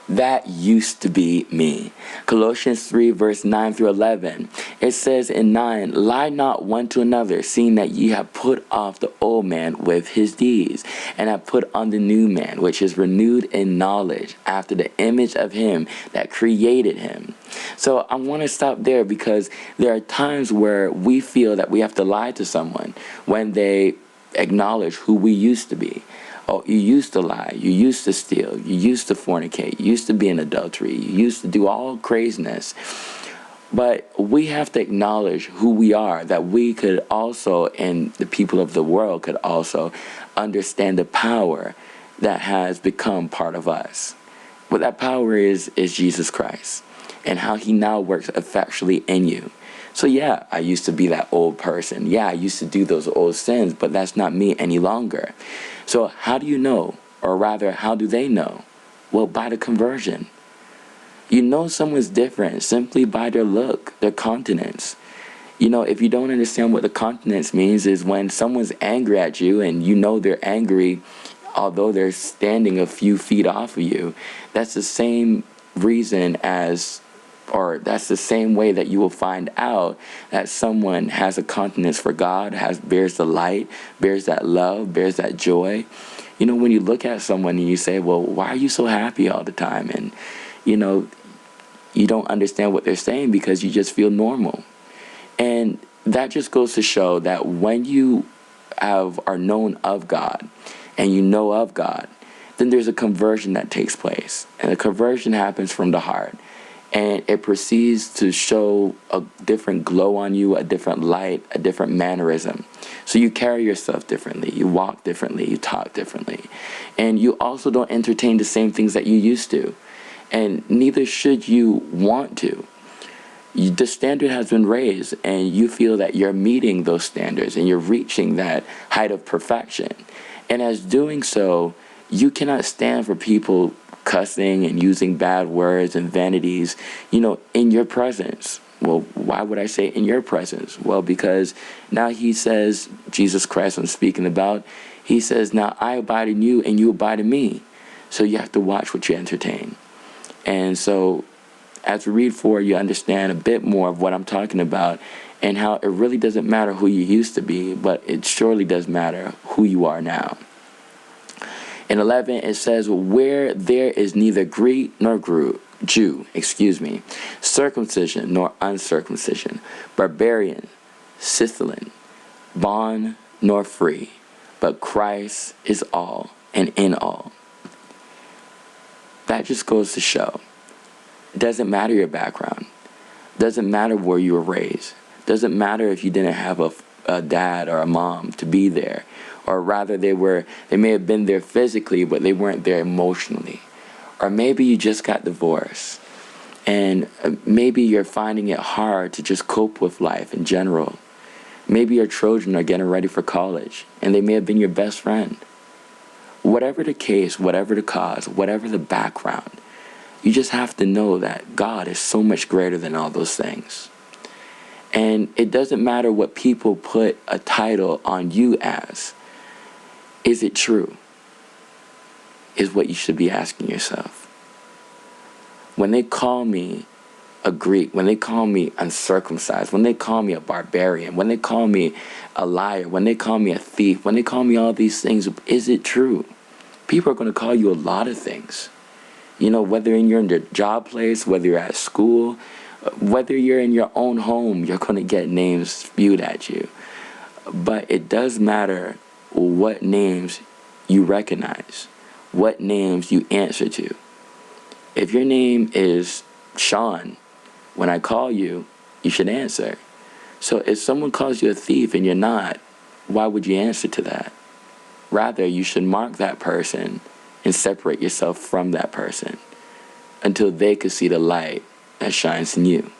That used to be me. Colossians 3 verse 9 through 11. It says in 9, lie not one to another, seeing that ye have put off the old man with his deeds, and have put on the new man, which is renewed in knowledge, after the image of him that created him. So I want to stop there, because there are times where we feel that we have to lie to someone when they acknowledge who we used to be. Oh, you used to lie, you used to steal, you used to fornicate, you used to be in adultery, you used to do all craziness. But we have to acknowledge who we are, that we could also, and the people of the world could also, understand the power that has become part of us. What that power is Jesus Christ, and how he now works effectually in you. So yeah, I used to be that old person. Yeah, I used to do those old sins, but that's not me any longer. So how do you know? Or rather, how do they know? Well, by the conversion. You know someone's different simply by their look, their countenance. You know, if you don't understand what the countenance means, is when someone's angry at you and you know they're angry, although they're standing a few feet off of you, that's the same reason as, or that's the same way that you will find out that someone has a countenance for God, bears the light, bears that love, bears that joy. You know, when you look at someone and you say, well, why are you so happy all the time? And, you know, you don't understand what they're saying because you just feel normal. And that just goes to show that when you are known of God and you know of God, then there's a conversion that takes place. And the conversion happens from the heart. And it proceeds to show a different glow on you, a different light, a different mannerism. So you carry yourself differently, you walk differently, you talk differently. And you also don't entertain the same things that you used to. And neither should you want to. The standard has been raised, and you feel that you're meeting those standards and you're reaching that height of perfection. And as doing so, you cannot stand for people cussing and using bad words and vanities, you know, in your presence. Well, why would I say in your presence? Well, because now he says, Jesus Christ I'm speaking about, he says, now I abide in you and you abide in me. So you have to watch what you entertain. And so as we read forward, you understand a bit more of what I'm talking about and how it really doesn't matter who you used to be, but it surely does matter who you are now. In 11, it says, where there is neither Greek nor Jew, circumcision nor uncircumcision, barbarian, Scythian, bond nor free, but Christ is all and in all. That just goes to show. It doesn't matter your background. It doesn't matter where you were raised. It doesn't matter if you didn't have a dad or a mom to be there. Or rather, they may have been there physically, but they weren't there emotionally. Or maybe you just got divorced. And maybe you're finding it hard to just cope with life in general. Maybe your children are getting ready for college, and they may have been your best friend. Whatever the case, whatever the cause, whatever the background, you just have to know that God is so much greater than all those things. And it doesn't matter what people put a title on you as. Is it true? Is what you should be asking yourself. When they call me a Greek, when they call me uncircumcised, when they call me a barbarian, when they call me a liar, when they call me a thief, when they call me all these things, is it true? People are going to call you a lot of things. You know, whether you're in your job place, whether you're at school, whether you're in your own home, you're going to get names spewed at you. But it does matter what names you recognize, what names you answer to. If your name is Sean, when I call you, you should answer. So if someone calls you a thief and you're not, why would you answer to that? Rather, you should mark that person and separate yourself from that person until they could see the light that shines in you.